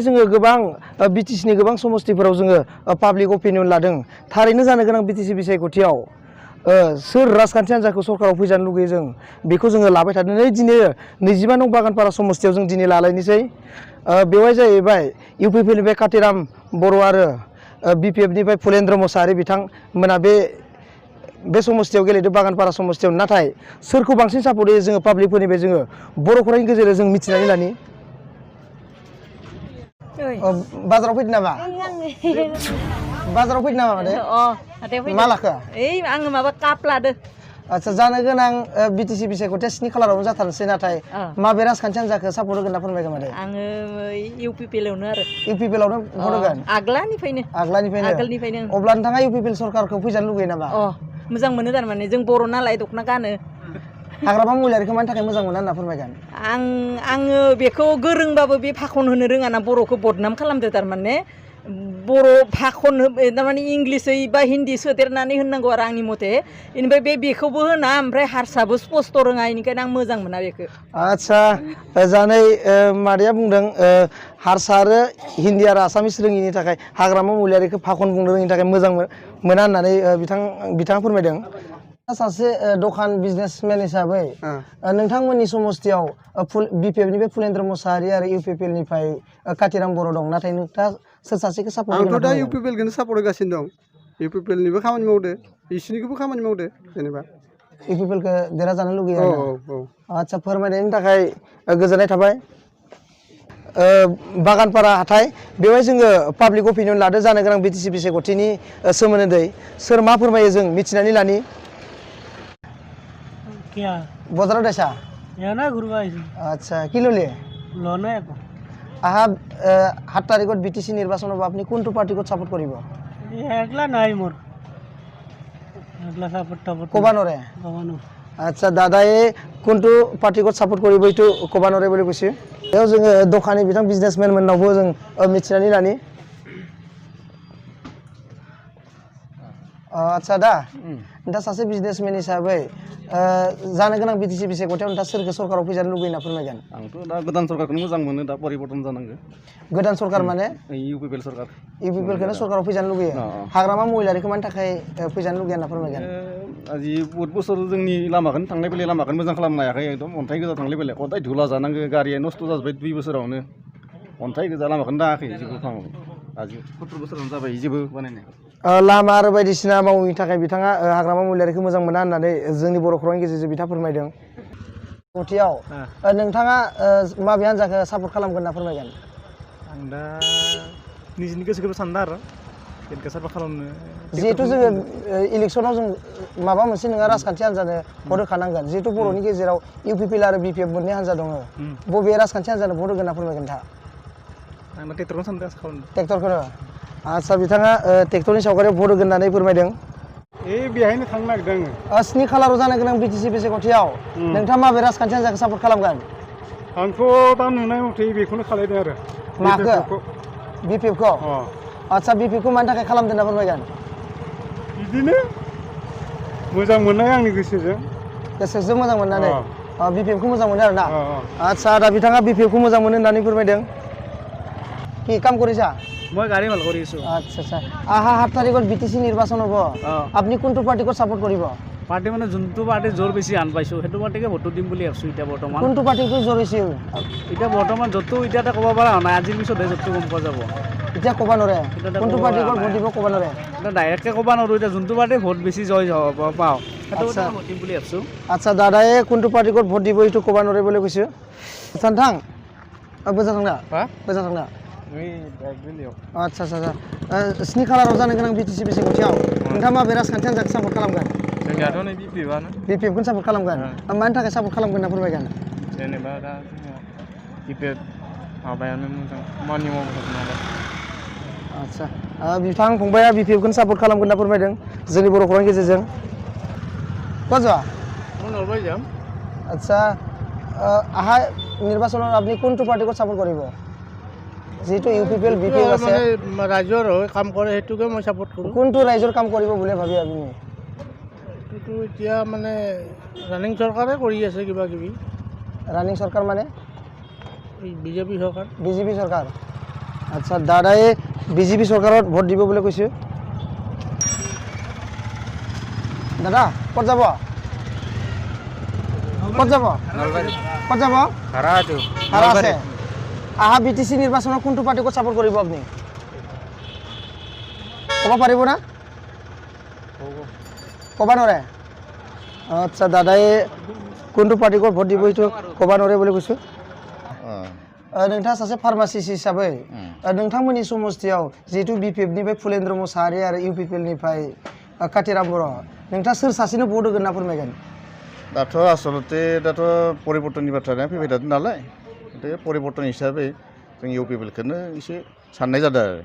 जोङो गोबां BTC नि गोबां समस्थिफोराव जोङो पाब्लिक अपिनियन लादों थारैनो जानो गोनां BTC बिसायख'थियाव सोर राजखान्थि हान्जाखौ सरकाराव फैजानो लुगैयो जों बेखौ जोङो लाबाय थादों दिनै 25 नं बागानपारा समस्थियाव जों दिनै लालायनोसै बेवहाय जाहैबाय UPP निफ्राय कातिराम बर' आरो BPF निफ्राय फुलेन्द्र मोसाहारि बिथांमोना बे समस्थियाव गेलेदों बागानपारा समस्थियाव नाथाय सोरखौ बांसिन सापर्ट होयो जोङो पाब्लिकफोरनिफ्राय जोङो बर' खौरांनि गेजेरजों जों मिथिनानै लानि बाजाराव फैदों नामा बाजाराव फैदों नामा माने मा लाखो आङो माबा काप लादो आच्छा जानो गोनां BTC बिसायख'थिया 7 खालारावनो जाथारनोसै नाथाय माबे राजखान्थि हान्जाखौ सापर्ट होगोन होनना फोरमायगोन माने आङो UPPL आवनो आरो UPPL आवनो भट होगोन आगोलनिफ्रायनो अब्ला नोंथाङा UPPL सरकारखौ फैजानो लुगैयो नामा मोजां मोनो थारमाने जों बर' नालाय दखना गानो हाग्रामा महिलारिखौ मानि थाखाय मोजां मोना होनना फोरमायगोन आङो बेखौ गोरोंबाबो बे भाखन होनो रोङा ना बर'खौ बदनाम खालामदो थारमाने बर' भाखन थारमाने इंलिसै बा हिन्दी सोदेरनानै होननांगौ आरो आंनि मथे इनिफ्राय बेखौबो होना ओमफ्राय हारसाबो स्पस्त रोङा इनिखायनो आं मोजां मोना बेखौ आच्छा जानै मादैया बुंदों हारसा आरो हिन्दी आरो आसामिस रोङिनि थाखाय हाग्रामा महिलारिखौ भाखन बुंनो रोङिनि थाखाय मोजां मोना होननानै बिथाङा फोरमायदों सासे दखान बिजनेसमेन हिसाबै नोंथांमोननि समस्थियाव BPF निफ्राय फुलेन्द्र मोसाहारि आरो UPPL निफ्राय कातिराम बर' दं नाथाय नोंथाङा सोर सासेखौ सापर्ट आंथ' दा UPPL खौनो सापर्ट होगासिनो दं UPPL निबो खामानि मावदो बिसिनिखौबो खामानि मावदो जेनेबा UPPL खौ देरहाजानो लुगैयो आच्छा फोरमायनायनि थाखाय गोजोननाय थाबाय बागानपारा हाथाय बेवहाय जोङो पाब्लिक अपिनियन लादो जानो गोनां BTC बिसायख'थिनि सोमोन्दै सोर मा फोरमायो जों मिथिनानै लानि बजाराव दायसा আচ্ছা কি ললে আহা 7 তারিখত BTC নির্বাচন হব আপনি কোনটো পার্টিকত সাপোর্ট করিব একলা নাই মোর একলা সাপোর্ট কোবানরে আচ্ছা দাদায়ে কোনটো পার্টিকত সাপোর্ট করিব এইটো কোবানরে বলি কৈছে এও जों दखानि बिथां बिजनेसमेन मोननावबो जों मिथिनानै लानि आच्छा दा नोंथाङा सासे बिजनेसमेन हिसाबै जानो गोनां BTC बिसायख'थियाव नोंथाङा सोरखौ सरकाराव फैजानो लुगैयो होनना फोरमायगोन आंथ' दा गोदान सरकारखौनो मोजां मोनो दा परिबर्तन जानांगौ गोदान सरकार माने UPPL सरकार UPPL खौनो सरकाराव फैजानो लुगैयो हाग्रामा महिलारिखौ मानि थाखाय फैजानो लुगैयो होनना फोरमायगोन आजि बहुत बोसोर जोंनि लामाखौनो थांलाय फैलाय लामाखौनो मोजां खालामनो हायाखै एकदम अन्थाइ गोजा थांलाय फैलाय खदाय धुला जानांगौ गारिया नस्थ' जाजोब्बाय 2 बोसोरावनो अन्थाइ गोजा लामाखौनो दाङाखै जेबो खालामाखै आजि 17 बोसोरावनो जाबाय जेबो बानायनाय लामा आरो बायदिसिना मावैनि थाखाय बिथाङा हाग्रामा महिलारिखौ मोजां मोना होननानै जोंनि बर' खौरांनि गेजेरजों बिथाङा फोरमायदों गथियाव नोंथाङा माबे हान्जाखौ सापर्ट खालामगोन होनना फोरमायगोन आं दा निजिनि गोसोखौ सानदों आरो बेखौ सापर्ट खालामनो जिहेतु जोङो इलेक्सनाव जों माबा मोनसे नङा राजखान्थि हान्जानो भट होखानांगोन जिहेतु बर'नि गेजेराव UPPL आरो BPF मोननै हान्जा दङ बबे राजखान्थि हान्जानो भट होगोन होनना फोरमायगोन दा आं ट्रेक्टरखौनो सानदों ट्रेक्टरखौनो आच्छा बिथाङा ट्रेक्टरनि सावगारियाव भट होगोन होननानै फोरमायदों बेहायनो थांनो नागिरदों आङो 7 खालाराव जानो गोनां BTC बिसायख'थियाव नोंथाङा माबे राजखान्थि हान्जाखौ सापर्ट खालामगोन आंथ' दा नुनाय मथे बेखौनो खालायदों आरो माखौ BPF खौ आच्छा BPF खौ मानि थाखाय खालामदों होनना फोरमायगोन बिदिनो मोजां मोननाय आंनि गोसोजों मोजां मोननानै BPF खौ मोजां मोनो आरोना आच्छा दा बिथाङा BPF खौ मोजां मोनो होननानै फोरमायदों কি কাম কৰিছা মই গাড়ী ভাল কৰি আছো আচ্ছা আচ্ছা আহা 7 তাৰিখত BTC নিৰ্বাচন হ'ব আপুনি কোনটো পাৰ্টিকত সাপোৰ্ট কৰিব পাৰ্টি মানে যোনটো পাৰ্টি জোৰ বেছি আন পাইছো সেইটো পাৰ্টিকে ভোট দিম বুলি ভাবছো এতিয়া বৰ্তমান কোনটো পাৰ্টিকো জোৰ বেছি এতিয়া বৰ্তমান যতো এতিয়াতে ক'ব পৰা নাই আজিৰ পিছতে যতো গম পোৱা যাব এতিয়া ক'ব নৰে কোনটো পাৰ্টিকত ভোট দিব ক'ব নৰে এটা ডাইৰেক্টকে ক'ব নৰো এতিয়া যোনটো পাৰ্টি ভোট বেছি জয় হ'ব পাও সেইটো ভোট দিম বুলি ভাবছো আচ্ছা দাদায়ে কোনটো পাৰ্টিকত ভোট দিব এইটো ক'ব নৰে বুলি কৈছে সান্থাং বজা থাংনা বজা থাংনা आच्छा आच्छा 7 खालाराव जानो गोनां BTC बिसायख'थियाव नोंथाङा माबे राजखान्थि हान्जाखौ सापर्ट खालामगोन जोंनियाथ' नै BPF खौनो सापर्ट खालामगोन मानि थाखाय सापर्ट खालामगोन होनना फोरमायगोन जेनेबा दा BPF माबायानो मोजां खामानि मावबाय नालाय आच्छा बिथां फंबाया BPF खौनो सापर्ट खालामगोन होनना फोरमायदों जोंनि बर' खौरांनि गेजेरजों कजवा आच्छा आहा নির্বাচনত আপনি কোনটো পার্টিকত সাপোর্ট কৰিব যেটো UPPL BPF আছে মানে ৰাজ্যৰ হৈ কাম কৰে হেতুকে মই সাপোর্ট কৰো কোনটো ৰাজ্যৰ কাম কৰিব বুলি ভাবি আপুনি এটো এতিয়া মানে ৰানিং চৰকাৰে কৰি আছে কিবা কিবি ৰানিং চৰকাৰ মানে বিজেপি চৰকাৰ বিজেপি চৰকাৰ আচ্ছা দাদাই বিজেপি চৰকাৰত ভোট দিব বুলি কৈছে দাদা ক'ত যাব ক'ত যাব ক'ত যাব ভাড়া আছে আহা BTC নিৰ্বাচনত কোনটো পাৰ্টিক সাপোৰ্ট কৰিব আপুনি ক'ব পাৰিব না ক'ব নোৱাৰে আচ্ছা দাদাই কোনটো পাৰ্টিক ভোট দিব এইটো ক'ব নোৱাৰে বুলি কৈছোঁ नोंथाङा सासे फार्मासिस्ट हिसाबै नोंथांमोननि समस्थियाव जिहेतु BPF-निफ्राय फुलेन्द्र मोसाहारि आरो UPPL-निफ्राय कातिराम बर' नोंथाङा सोर सासेनो भट होगोन ना फोरमायगोन दाथ' आसलते दाथ' परिबर्तननि बाथ्राया फैबाय थादों नालाय बे परिबर्तन हिसाबै जों UPPL-खौनो एसे साननाय जादों आरो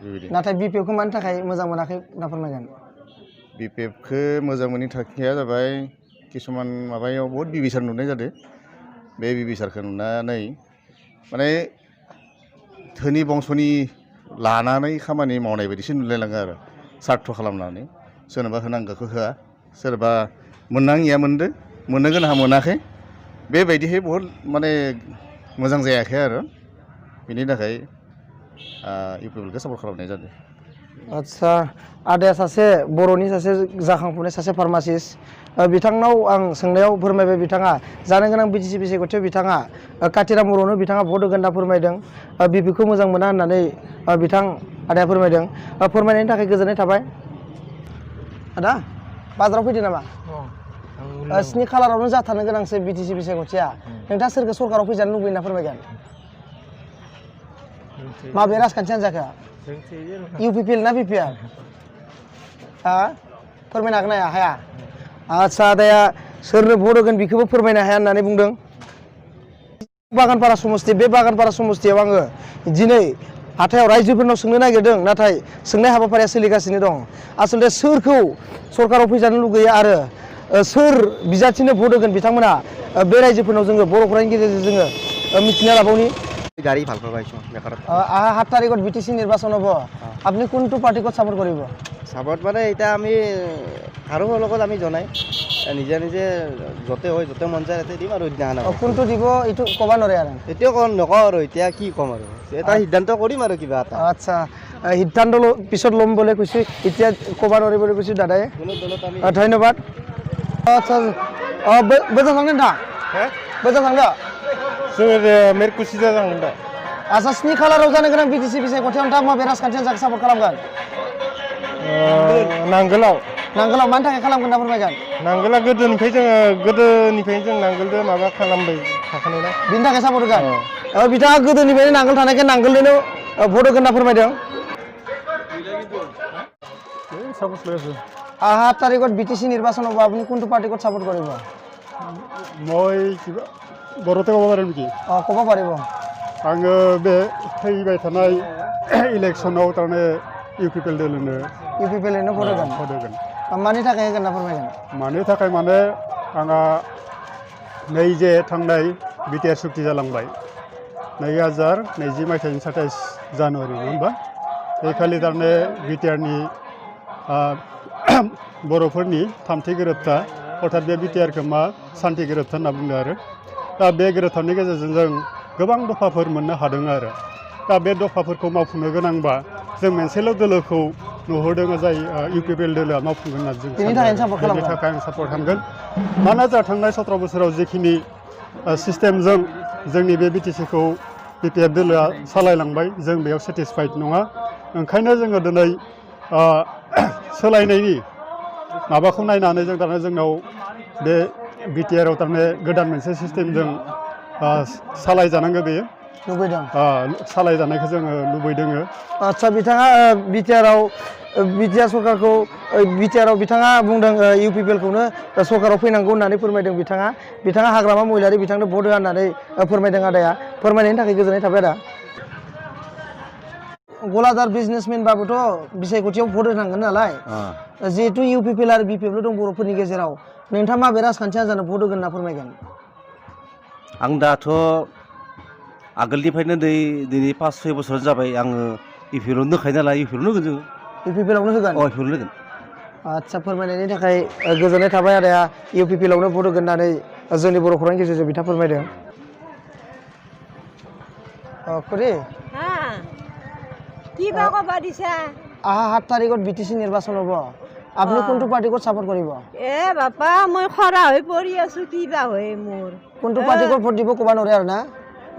बेबायदि नाथाय BPF-खौ मानि थाखाय मोजां मोनाखै ना फोरमायगोन BPF-खौ मोजां मोननि थांखिया जाबाय किसुमान माबायाव बहुद बिबिसार नुनाय जादों बे बिबिसारखौ नुनानै माने धोनि बंस'नि लानानै खामानि मावनाय बायदिसो नुलायलाङो आरो सार्थ खालामनानै सोरनोबा होनांगौखौ होआ सोरबा मोननाङिया मोनदो मोननो गोनांहा मोनाखै बेबायदिहाय बहुद माने मोजां जायाखै आरो बेनि थाखाय UPPL-खौ सापर्ट खालामनाय जादों आच्छा आदाया सासे बर'नि सासे जाखांफुनाय सासे फार्मासिस्ट बिथांनाव आं सोंनायाव फोरमायबाय बिथाङा जानो गोनां BTC बिसायख'थियाव बिथाङा कातिराम बर'नो बिथाङा भट होगोन होनना फोरमायदों BPF-खौ मोजां मोना होननानै बिथां आदाया फोरमायदों फोरमायनायनि थाखाय गोजोननाय थाबाय आदा बाजाराव फैदो नामा 7 खालारावनो जाथारनो गोनांसो BTC बिसायख'थिया नोंथाङा सोरखौ सरकाराव फैजानो लुबैयो होनना फोरमायगोन माबे राजखान्थि हान्जाखौ UPPL ना BPF फोरमायनो हागोन ना हाया आच्छा आदाया सोरनो भट होगोन बेखौबो फोरमायनो हाया होननानै बुंदों बागानपारा समस्ति बे बागानपारा समस्तियाव आङो दिनै हाथायाव रायजोफोरनाव सोंनो नागिरदों नाथाय सोंनाय हाबाफारिया सोलिगासिनो दं आसलते सोरखौ सरकाराव फैजानो लुगैयो आरो सोर बिजाथिनो भट होगोन बिथांमोना बे रायजोफोरनाव जोङो बर' खौरांनि गेजेरजों जोङो मिथिना लाबावनि গাড়ী ভাল পাইছোঁ বেকাৰত 7 তাৰিখত BTC নিৰ্বাচন হ'ব আপুনি কোনটো পাৰ্টিক সাপোৰ্ট কৰিব চাপৰ্ট মানে এতিয়া আমি কাৰো লগত আমি জনাই নিজে নিজে য'তে হয় য'তে মন যায় তাতে দিম আৰু সিদিনাখন কোনটো দিব এইটো ক'ব নোৱাৰে আৰু এতিয়াও নকওঁ আৰু এতিয়া কি ক'ম আৰু এটা সিদ্ধান্ত কৰিম আৰু কিবা এটা আচ্ছা সিদ্ধান্ত পিছত ল'ম বুলি কৈছে এতিয়া ক'ব নোৱাৰে বুলি কৈছে দাদাই ধন্যবাদ আচ্ছা बोजा थांदों नोंथां बोजा थांदों जोङो मेरकुसिजा थांदों आच्छा 7 खालाराव जानो गोनां BTC बिसायख'थियाव नोंथाङा माबे राजखान्थि हान्जाखौ सापर्ट खालामगोन नांगोलाव मानि थाखाय खालामगोन होनना फोरमायगोन नांगोला गोदोनिफ्रायनो जों नांगोलजों माबा खालामबाय थाखानाय ना बिनि थाखाय सापर्ट होगोन बिथाङा गोदोनिफ्रायनो नांगोल थानायखाय नांगोलजोंनो भट होगोन होनना फोरमायदों 7 তাৰিখত BTC নিৰ্বাচন হ'ব আপুনি কোনটো পাৰ্টিক সাপোৰ্ট কৰিব মই কিবা বৰতে ক'ব পাৰিম নেকি ক'ব পাৰিব आङो बे फैबाय थानाय इलेक्सनाव थारमाने UPPL दोलोनो UPPL-नो भट होगोन मानि थाखाय होगोन होनना फोरमायगोन मानि थाखाय माने आंहा नै जे थांनाय BTR सुक्ति जालांबाय 2020 मायथाइनि 27 जानुवारि नङा होमबा बे खालि थारमाने BTR-नि बर'फोरनि थामथि गोरोबथा अर्थात बे BTR-खौ मा सान्थि गोरोबथा होनना बुंदों आरो दा बे गोरोबथानि गेजेरजों जों गोबां दफाफोर मोननो हादों आरो दा बे दफाफोरखौ मावफुंनो गोनांबा जों मोनसेल' दोलोखौ नुहुरदों जाय UPPL दोलोआ मावफुंगोन होनना जों बेनि थाखाय आं सापर्ट खालामगोन मानोना जोंहा थांनाय 17 बोसोराव जिखिनि सिस्टेमजों जोंनि बे BTC-खौ BPF दोलोआ सालायलांबाय जों बेयाव सेटिसफाइड नङा ओंखायनो जोङो दिनै सोलायनायनि माबाखौ नायनानै जों थारमाने जोंनाव बे BTR-आव थारमाने गोदान मोनसे सिस्टेमजों सालायजानांगौ बेयो लुबैदों सालायजानायखौ जोङो लुबैदों आच्छा बिथाङा BTR सरकारखौ BTR-आव बिथाङा बुंदों UPPL-खौनो सरकाराव फैनांगौ होननानै फोरमायदों बिथाङा हाग्रामा महिलारि बिथांनो भट होआ होननानै फोरमायदों आदाया फोरमायनायनि थाखाय गोजोननाय थाबाय आदा गलादार बिजनेसमेनबाबोथ' बिसायख'थियाव भट होनांगोन नालाय जिहेतु UPPL आरो BPF-ल' दं बर'फोरनि गेजेराव नोंथाङा माबे राजखान्थि हान्जानो भट होगोन होनना फोरमायगोन आं दाथ' आगोलनिफ्रायनो दिनै 5-6 बोसोर जाबाय आङो UPPL-आवनो दंखायो नालाय UPPL-आवनो होगोन जोङो UPPL-आवनो होगोन UPPL-आवनो होगोन आच्छा फोरमायनायनि थाखाय गोजोननाय थाबाय आदाया UPPL-आवनो भट होगोन होननानै जोंनि बर' खौरांनि गेजेरजों बिथाङा फोरमायदों खुरि কিবা কবা দিছা আহা 7 তাৰিখত BTC নিৰ্বাচন হ'ব আপুনি কোনটো পাৰ্টিক সাপোৰ্ট কৰিব বাপা মই খৰা হৈ পৰি আছো কিবা হয় মোৰ কোনটো পাৰ্টিক ভোট দিব ক'বা নোৱাৰে আৰু না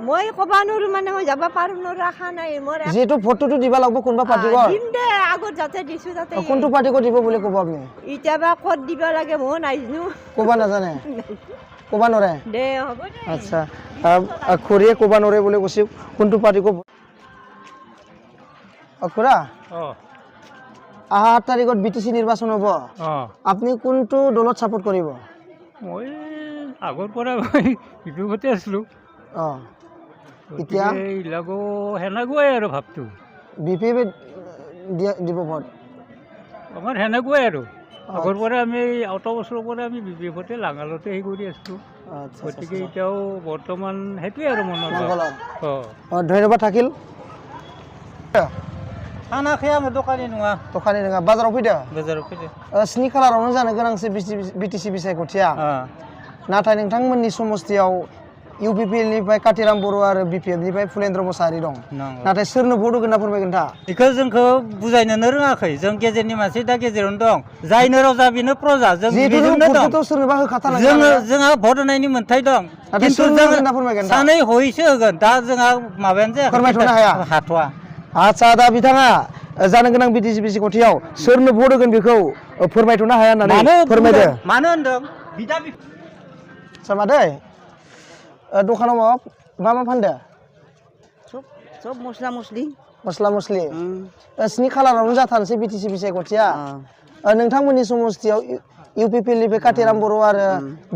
মই কবা নোৱাৰো মানে মই যাব পাৰো নোৱাৰো আশা নাই মোৰ যেটো ভোটটো দিবা লাগব কোনবা পাৰ্টিক দিম দে আগত যাতে দিছো তাতে কোনটো পাৰ্টিক দিব বুলি ক'ব আপুনি ইটাবা ক'ত দিব লাগে মই নাজানো ক'বা নাজানে ক'বা নোৱাৰে দে হ'ব দে আচ্ছা খুৰীয়ে ক'বা নোৱাৰে বুলি কৈছে কোনটো পাৰ্টিক খুৰা আহা 8 তাৰিখত BTC নিৰ্বাচন হ'ব আপুনি কোনটো দলত সাপোৰ্ট কৰিব মই আগৰ পৰা ইটো গতে আছিলো এতিয়া লাগো হেনাগুৱাই আৰু ভাবটো BPP দিব ভোট আমাৰ হেনাগুৱাই আৰু আগৰ পৰা আমি অত বছৰৰ পৰা আমি BPPতে লাঙালতে হেৰি কৰি আছিলো গতিকে এতিয়াও বৰ্তমান সেইটোৱে আৰু মনত ধন্যবাদ থাকিল খানা খাই আমি দোকানী নङা बाजाराव फैदो स्नि खालारावनो जानो गोनांसै BTC बिसायख'थिया नाथाय नोंथांमोननि समस्थियाव UPP निफ्राय कातिराम बर' आरो BPF निफ्राय फुलेन्द्र मोसाहारि दं नाथाय सोरनो भोट होगोन ना फोरमायगोन दा बेखौ जोंखौ बुजायनोनो रोङाखै जों गेजेरनि मानसि दा गेजेरावनो दं जायनो राजा बेनो प्रजा जों बेजोंनो दं सोरनोबा होखाथारनांगोन जोंहा भट होनायनि मोनथाय दं खिन्थु जों सानै हयैसो होगोन दा जोंहा माबायानो जायाखै फोरमायथ'नो हाया हाथ'वा आच्छा दा बिथाङा जानो गोनां BTC बिसायख'थियाव सोरनो भोट होगोन बेखौ फोरमायथ'नो हाया होननानै फोरमायदो मानो होनदों बिदा सामादै दखानाव मा फानदो सब मस्ला मस्लि स्नि खालारावनो जाथारनोसै BTC बिसायख'थिया नोंथांमोननि समस्थियाव UPP निफ्राय कातिराम बर' आरो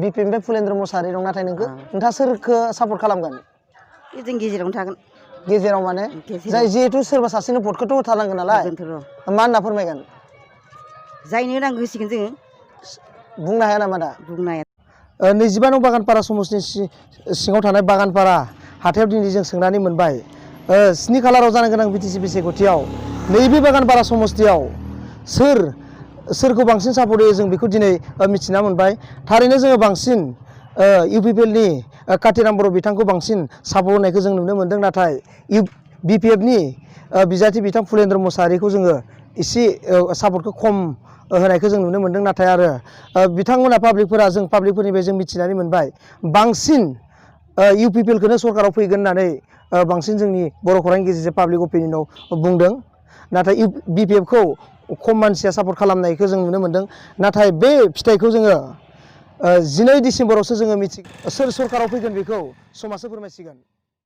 BPF निफ्राय फुलेन्द्र मोसाहारि दं नाथाय नोंथाङा सोरखौ सापर्ट खालामगोन जों गेजेरावनो थागोन गेजेराव माने जाय जिहेतु सोरबा सासेनो भटखौथ' होथारनांगोन नालाय मा होनना फोरमायगोन जायनो नांगौ होसिगोन जोङो बुंनो हाया नामा दा बुंनो हाया 25 नं बागानपारा समस्थिनि सिङाव थानाय बागानपारा हाथायाव दिनै जों सोंनानै मोनबाय 7 खालाराव जानो गोनां BTC बिसायख'थियाव नैबे बागानपारा समस्थियाव सोरखौ बांसिन सापर्ट होयो जों बेखौ दिनै मिथिना मोनबाय थारैनो जोङो बांसिन UPP नि कातिराम बर' बिथांखौ बांसिन सापर्ट होनायखौ जों नुनो मोन्दों नाथाय BPF नि बिजाथि बिथां फुलेन्द्र मोसाहारिखौ जोङो एसे सापर्टखौ खम होनायखौ जों नुनो मोन्दों नाथाय आरो बिथांमोना पाब्लिकफोरा जों पाब्लिकफोरनिफ्राय जों मिथिनानै मोनबाय बांसिन UPP खौनो सरकाराव फैगोन होननानै बांसिन जोंनि बर' खौरांनि गेजेरजों पाब्लिक अपिनियनाव बुंदों नाथाय BPF खौ खम मानसिया सापर्ट खालामनायखौ जों नुनो मोन्दों नाथाय बे फिथाइखौ जोङो 12 डिसेम्बरावसो जोङो सोर सरकाराव फैगोन बेखौ समाजसो फोरमायसिगोन